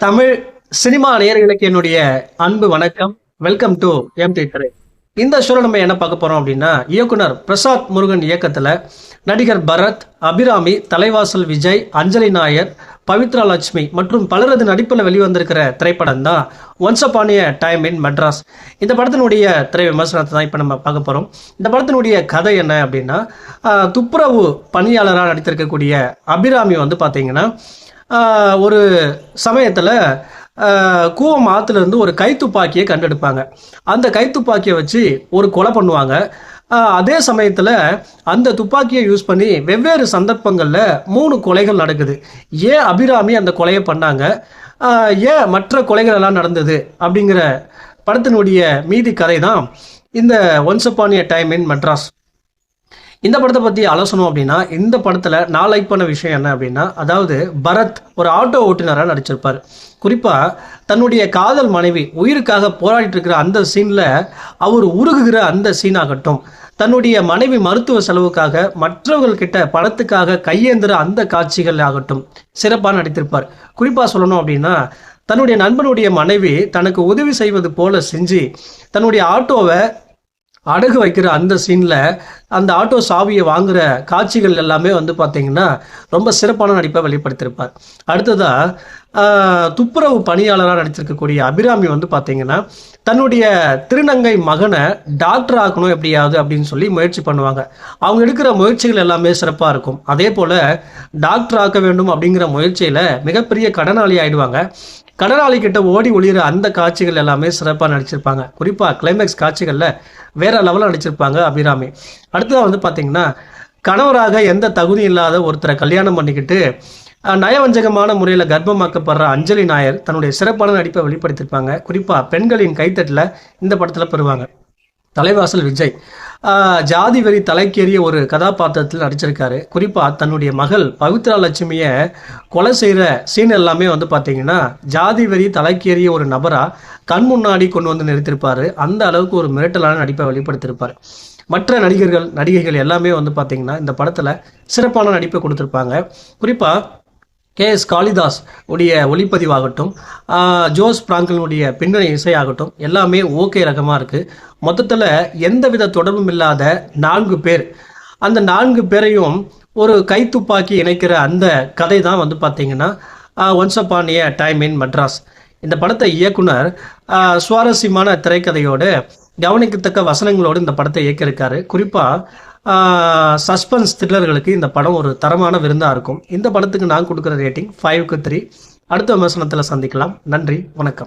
Tamil cinema நேயர்களுக்கு என்னுடைய அன்பு வணக்கம். வெல்கம் டு எம்டி திரை. இந்த ஷோல நம்ம என்ன பார்க்க போறோம் அப்படின்னா, இயக்குனர் பிரசாத் முருகன் இயக்கத்துல நடிகர் பரத், அபிராமி, தலைவாசல் விஜய், அஞ்சலி நாயர், பவித்ரா லட்சுமி மற்றும் பலரது நடிப்பில் வெளிவந்திருக்கிற திரைப்படம் தான் once upon a time in Madras. இந்த படத்தினுடைய திரை விமர்சனத்தை தான் இப்போ நம்ம பார்க்க போகிறோம். இந்த படத்தினுடைய கதை என்ன அப்படின்னா, துப்புரவு பணியாளராக நடித்திருக்கக்கூடிய அபிராமி வந்து பார்த்தீங்கன்னா, ஒரு சமயத்தில் கூவம் ஆற்றுலேருந்து ஒரு கைத்துப்பாக்கியை கண்டெடுப்பாங்க. அந்த கைத்துப்பாக்கியை வச்சு ஒரு கொலை பண்ணுவாங்க. அதே சமயத்தில் அந்த துப்பாக்கியை யூஸ் பண்ணி வெவ்வேறு சந்தர்ப்பங்களில் 3 கொலைகள் நடக்குது. ஏன் அபிராமி அந்த கொலையை பண்ணாங்க, ஏன் மற்ற கொலைகள் எல்லாம் நடந்தது அப்படிங்கிற படத்தினுடைய மீதி கதை தான் இந்த once upon a time in Madras. இந்த படத்தை பற்றி அலசணும் அப்படின்னா, இந்த படத்தில் நான் லைக் பண்ண விஷயம் என்ன அப்படின்னா, அதாவது பரத் ஒரு ஆட்டோ ஓட்டுநராக நடிச்சிருப்பார். குறிப்பாக தன்னுடைய காதல் மனைவி உயிருக்காக போராடிட்டு இருக்கிற அந்த சீனில் அவர் உருகுகிற அந்த சீன் ஆகட்டும், தன்னுடைய மனைவி மருத்துவ செலவுக்காக மற்றவர்கள்கிட்ட பணத்துக்காக கையேந்துற அந்த காட்சிகள் ஆகட்டும் சிறப்பாக நடித்திருப்பார். குறிப்பாக சொல்லணும் அப்படின்னா, தன்னுடைய நண்பனுடைய மனைவி தனக்கு உதவி செய்வது போல செஞ்சு தன்னுடைய ஆட்டோவை அடகு வைக்கிற அந்த சீனில் அந்த ஆட்டோ சாவியை வாங்குகிற காட்சிகள் எல்லாமே வந்து பார்த்திங்கன்னா ரொம்ப சிறப்பான நடிப்பை வெளிப்படுத்தியிருப்பார். அடுத்ததாக துப்புரவு பணியாளராக நடித்திருக்கக்கூடிய அபிராமி வந்து பார்த்திங்கன்னா, தன்னுடைய திருநங்கை மகனை டாக்டர் ஆக்கணும் எப்படியாவது அப்படின்னு சொல்லி முயற்சி பண்ணுவாங்க. அவங்க எடுக்கிற முயற்சிகள் எல்லாமே சிறப்பாக இருக்கும். அதே போல் டாக்டர் ஆக்க வேண்டும் அப்படிங்கிற முயற்சியில் மிகப்பெரிய கடனாளி ஆகிடுவாங்க. கடனாளி கிட்ட ஓடி ஒளிகிற அந்த காட்சிகள் எல்லாமே சிறப்பாக நடிச்சிருப்பாங்க. குறிப்பாக கிளைமேக்ஸ் காட்சிகளில் வேற லெவலில் நடிச்சிருப்பாங்க அபிராமி. அடுத்ததாக வந்து பார்த்தீங்கன்னா, கணவராக எந்த தகுதி இல்லாத ஒருத்தரை கல்யாணம் பண்ணிக்கிட்டு நயவஞ்சகமான முறையில் கர்ப்பமாக்கப்படுற அஞ்சலி நாயர் தன்னுடைய சிறப்பான நடிப்பை வெளிப்படுத்தியிருப்பாங்க. குறிப்பாக பெண்களின் கைத்தட்டில் இந்த படத்தில் பெறுவாங்க. தலைவாசல் விஜய் ஜாதி வெறி தலைக்கேறிய ஒரு கதாபாத்திரத்தில் நடிச்சிருக்காரு. குறிப்பாக தன்னுடைய மகள் பவித்ரா லட்சுமியை கொலை செய்கிற சீன் எல்லாமே வந்து பார்த்தீங்கன்னா, ஜாதி வெறி தலைக்கேறிய ஒரு நபராக கண் முன்னாடி கொண்டு வந்து நிறுத்திருப்பார். அந்த அளவுக்கு ஒரு மிரட்டலான நடிப்பை வெளிப்படுத்தியிருப்பார். மற்ற நடிகைகள் எல்லாமே வந்து பார்த்தீங்கன்னா இந்த படத்தில் சிறப்பான நடிப்பை கொடுத்துருப்பாங்க. குறிப்பாக KS காளிதாஸ் உடைய ஒளிப்பதிவாகட்டும், ஜோஸ் பிராங்கலினுடைய பின்னணி இசையாகட்டும் எல்லாமே ஓகே ரகமாக இருக்குது. மொத்தத்தில் எந்தவித தொடர்பும் இல்லாத 4 பேர், அந்த 4 பேரையும் ஒரு கைத்துப்பாக்கி இணைக்கிற அந்த கதை தான் வந்து பார்த்திங்கன்னா once upon a time in Madras. இந்த படத்தை இயக்குனர் சுவாரஸ்யமான திரைக்கதையோடு கவனிக்கத்தக்க வசனங்களோடு இந்த படத்தை இயக்கியிருக்காரு. குறிப்பாக சஸ்பென்ஸ் த்ரில்லர்களுக்கு இந்த படம் ஒரு தரமான விருந்தாக இருக்கும். இந்த படத்துக்கு நான் கொடுக்குற ரேட்டிங் 5க்கு 3. அடுத்த விமர்சனத்தில் சந்திக்கலாம். நன்றி, வணக்கம்.